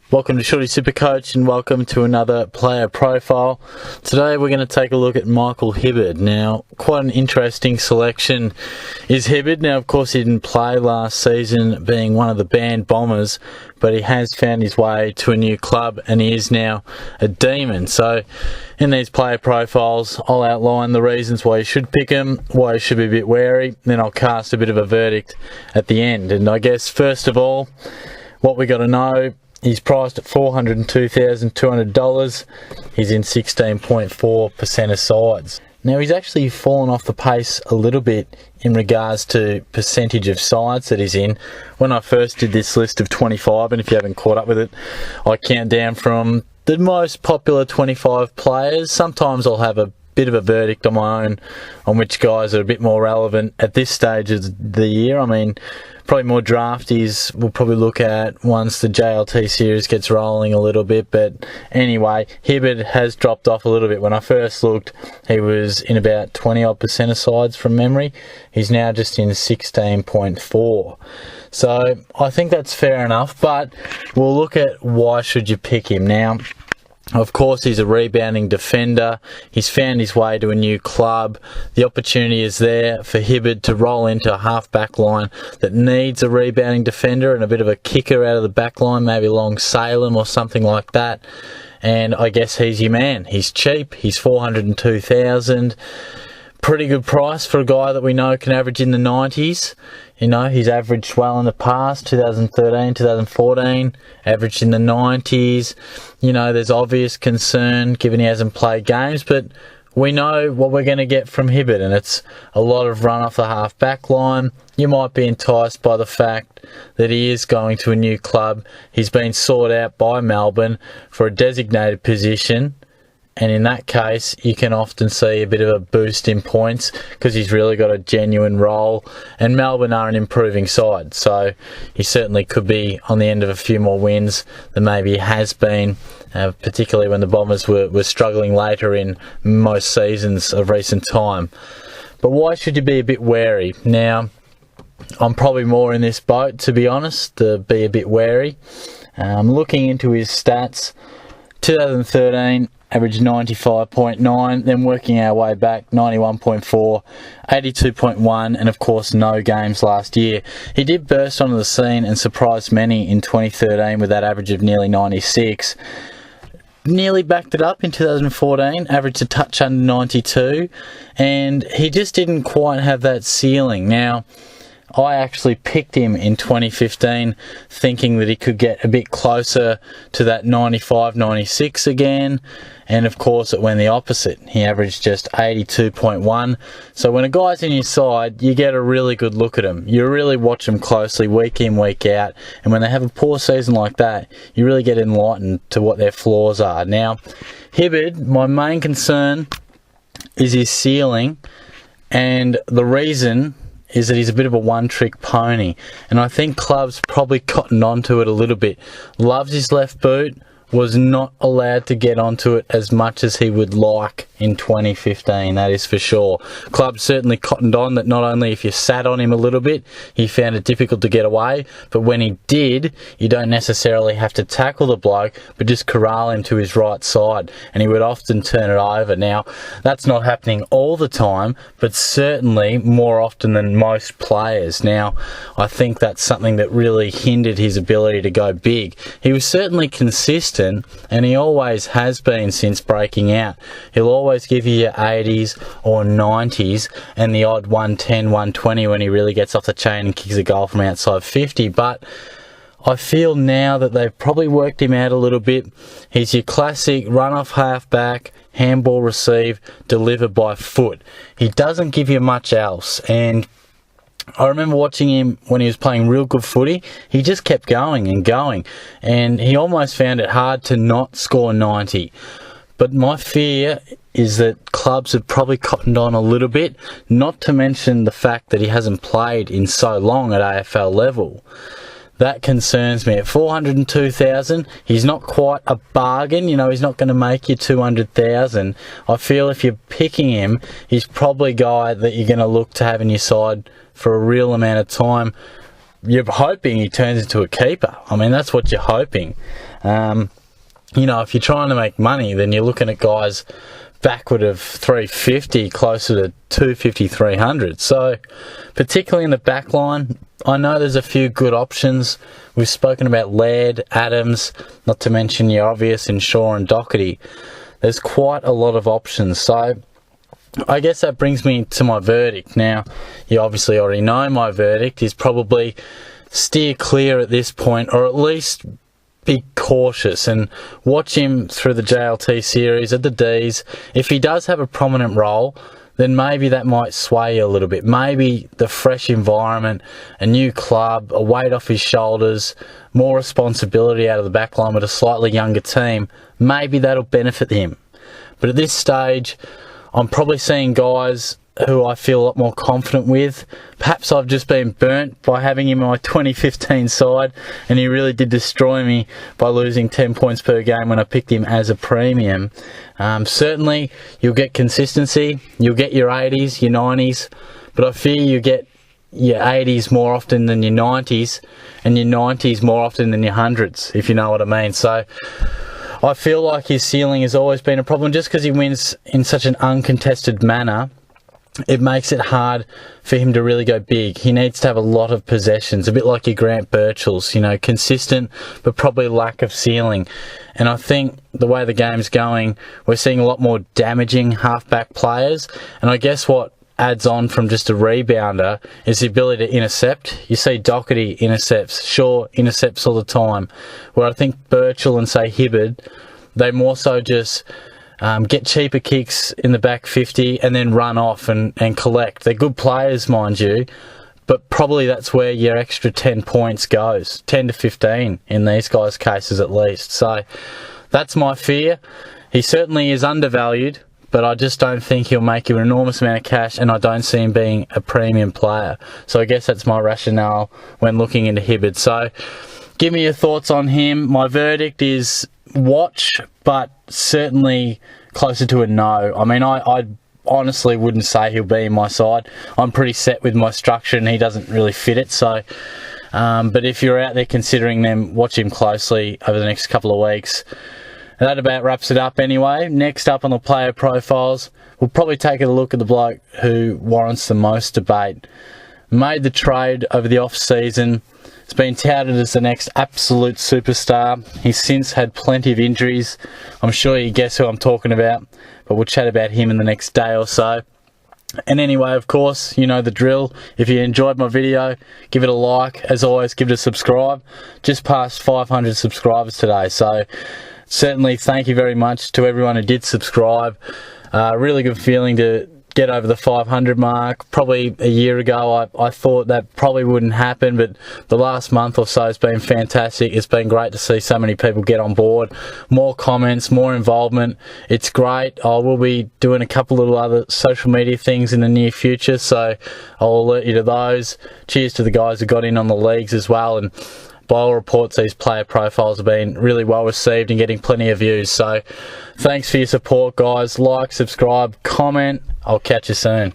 Welcome to Shorty SuperCoach and welcome to another player profile. Today we're going to take a look at Michael Hibberd. Now, quite an interesting selection is Hibberd. Now, of course, he didn't play last season being one of the banned Bombers, but he has found his way to a new club and he is now a Demon. So, in these player profiles, I'll outline the reasons why you should pick him, why you should be a bit wary, then I'll cast a bit of a verdict at the end. And I guess, first of all, what we got to know, he's priced at $402,200. He's in 16.4% of sides. Now, he's actually fallen off the pace a little bit in regards to percentage of sides that he's in. When I first did this list of 25, and if you haven't caught up with it, I count down from the most popular 25 players. Sometimes I'll have a bit of a verdict on my own on which guys are a bit more relevant at this stage of the year. I mean, probably more drafties we'll probably look at once the JLT series gets rolling a little bit. But anyway, Hibberd has dropped off a little bit. When I first looked, he was in about 20% of sides from memory. He's now just in 16.4. So I think that's fair enough, but we'll look at why should you pick him. Now, of course, he's a rebounding defender. He's found his way to a new club. The opportunity is there for Hibberd to roll into a half-back line that needs a rebounding defender and a bit of a kicker out of the back line, maybe along Salem or something like that. And I guess he's your man. He's cheap. He's $402,000. Pretty good price for a guy that we know can average in the 90s. You know, he's averaged well in the past, 2013, 2014, averaged in the 90s. You know, there's obvious concern given he hasn't played games, but we know what we're going to get from Hibberd, and it's a lot of run off the half-back line. You might be enticed by the fact that he is going to a new club. He's been sought out by Melbourne for a designated position. And in that case, you can often see a bit of a boost in points because he's really got a genuine role. And Melbourne are an improving side, so he certainly could be on the end of a few more wins than maybe he has been, particularly when the Bombers were struggling later in most seasons of recent time. But why should you be a bit wary? Now, I'm probably more in this boat, to be honest, to be a bit wary. Looking into his stats, 2013, average 95.9, then working our way back, 91.4, 82.1, and of course no games last year. He did burst onto the scene and surprised many in 2013 with that average of nearly 96. Nearly backed it up in 2014, averaged a touch under 92, and he just didn't quite have that ceiling. Now, I actually picked him in 2015 thinking that he could get a bit closer to that 95-96 again, and of course it went the opposite. He averaged just 82.1. So when a guy's in your side, you get a really good look at him. You really watch them closely week in, week out, and when they have a poor season like that, you really get enlightened to what their flaws are. Now, Hibberd, my main concern is his ceiling, and the reason is that he's a bit of a one-trick pony, and I think clubs probably cottoned onto it a little bit. Loves his left boot, was not allowed to get onto it as much as he would like in 2015, that is for sure. Clubs certainly cottoned on that not only if you sat on him a little bit, he found it difficult to get away, but when he did, you don't necessarily have to tackle the bloke, but just corral him to his right side, and he would often turn it over. Now, that's not happening all the time, but certainly more often than most players. Now, I think that's something that really hindered his ability to go big. He was certainly consistent, and he always has been since breaking out. He'll always give you your 80s or 90s and the odd 110, 120 when he really gets off the chain and kicks a goal from outside 50. But I feel now that they've probably worked him out a little bit. He's your classic run-off half-back, handball receive, deliver by foot. He doesn't give you much else, and I remember watching him when he was playing real good footy. He just kept going and going, and he almost found it hard to not score 90. But my fear is that clubs have probably cottoned on a little bit, not to mention the fact that he hasn't played in so long at AFL level. That concerns me. At $402,000, he's not quite a bargain. You know, he's not going to make you $200,000. I feel if you're picking him, he's probably a guy that you're going to look to have in your side for a real amount of time. you're hoping he turns into a keeper. I mean, that's what you're hoping. You know, if you're trying to make money, then you're looking at guys backward of 350, closer to 250, 300. So, particularly in the back line, I know there's a few good options. We've spoken about Laird, Adams, not to mention your obvious in Shaw and Doherty. There's quite a lot of options. So, I guess that brings me to my verdict. Now, you obviously already know my verdict is probably steer clear at this point, or at least be cautious and watch him through the JLT series at the Ds. If he does have a prominent role, then maybe that might sway you a little bit. Maybe the fresh environment, a new club, a weight off his shoulders, more responsibility out of the back line with a slightly younger team, maybe that'll benefit him. But at this stage, I'm probably seeing guys who I feel a lot more confident with. Perhaps I've just been burnt by having him in my 2015 side, and he really did destroy me by losing 10 points per game when I picked him as a premium. Certainly, you'll get consistency, you'll get your 80s, your 90s, but I fear you get your 80s more often than your 90s, and your 90s more often than your 100s, if you know what I mean. So, I feel like his ceiling has always been a problem just because he wins in such an uncontested manner. It makes it hard for him to really go big. He needs to have a lot of possessions, a bit like your Grant Birchells, you know, consistent, but probably lack of ceiling. And I think the way the game's going, we're seeing a lot more damaging halfback players. And I guess what adds on from just a rebounder is the ability to intercept. You see Doherty intercepts, Shaw intercepts all the time. Where I think Birchall and, say, Hibberd, they more so just get cheaper kicks in the back 50 and then run off and collect. They're good players, mind you, but probably that's where your extra 10 points goes, 10 to 15 in these guys' cases at least. So that's my fear. He certainly is undervalued, but I just don't think he'll make you an enormous amount of cash, and I don't see him being a premium player. So I guess that's my rationale when looking into Hibberd. So give me your thoughts on him. My verdict is watch, but certainly closer to a no. I mean, I honestly wouldn't say he'll be in my side. I'm pretty set with my structure and he doesn't really fit it. So, but if you're out there considering them, watch him closely over the next couple of weeks. That about wraps it up anyway. Next up on the player profiles, we'll probably take a look at the bloke who warrants the most debate. Made the trade over the off-season. It's been touted as the next absolute superstar. He's since had plenty of injuries. I'm sure you guess who I'm talking about, but we'll chat about him in the next day or so. And anyway, of course, you know the drill. If you enjoyed my video, give it a like. As always, give it a subscribe. Just past 500 subscribers today, so certainly thank you very much to everyone who did subscribe. Really good feeling to get over the 500 mark. Probably a year ago I thought that probably wouldn't happen, but the last month or so has been fantastic. It's been great to see so many people get on board, more comments, more involvement. It's great. I will be doing a couple little other social media things in the near future, so I'll alert you to those. Cheers to the guys who got in on the leagues as well, and by all reports, these player profiles have been really well received and getting plenty of views. So thanks for your support, guys. Like, subscribe, comment. I'll catch you soon.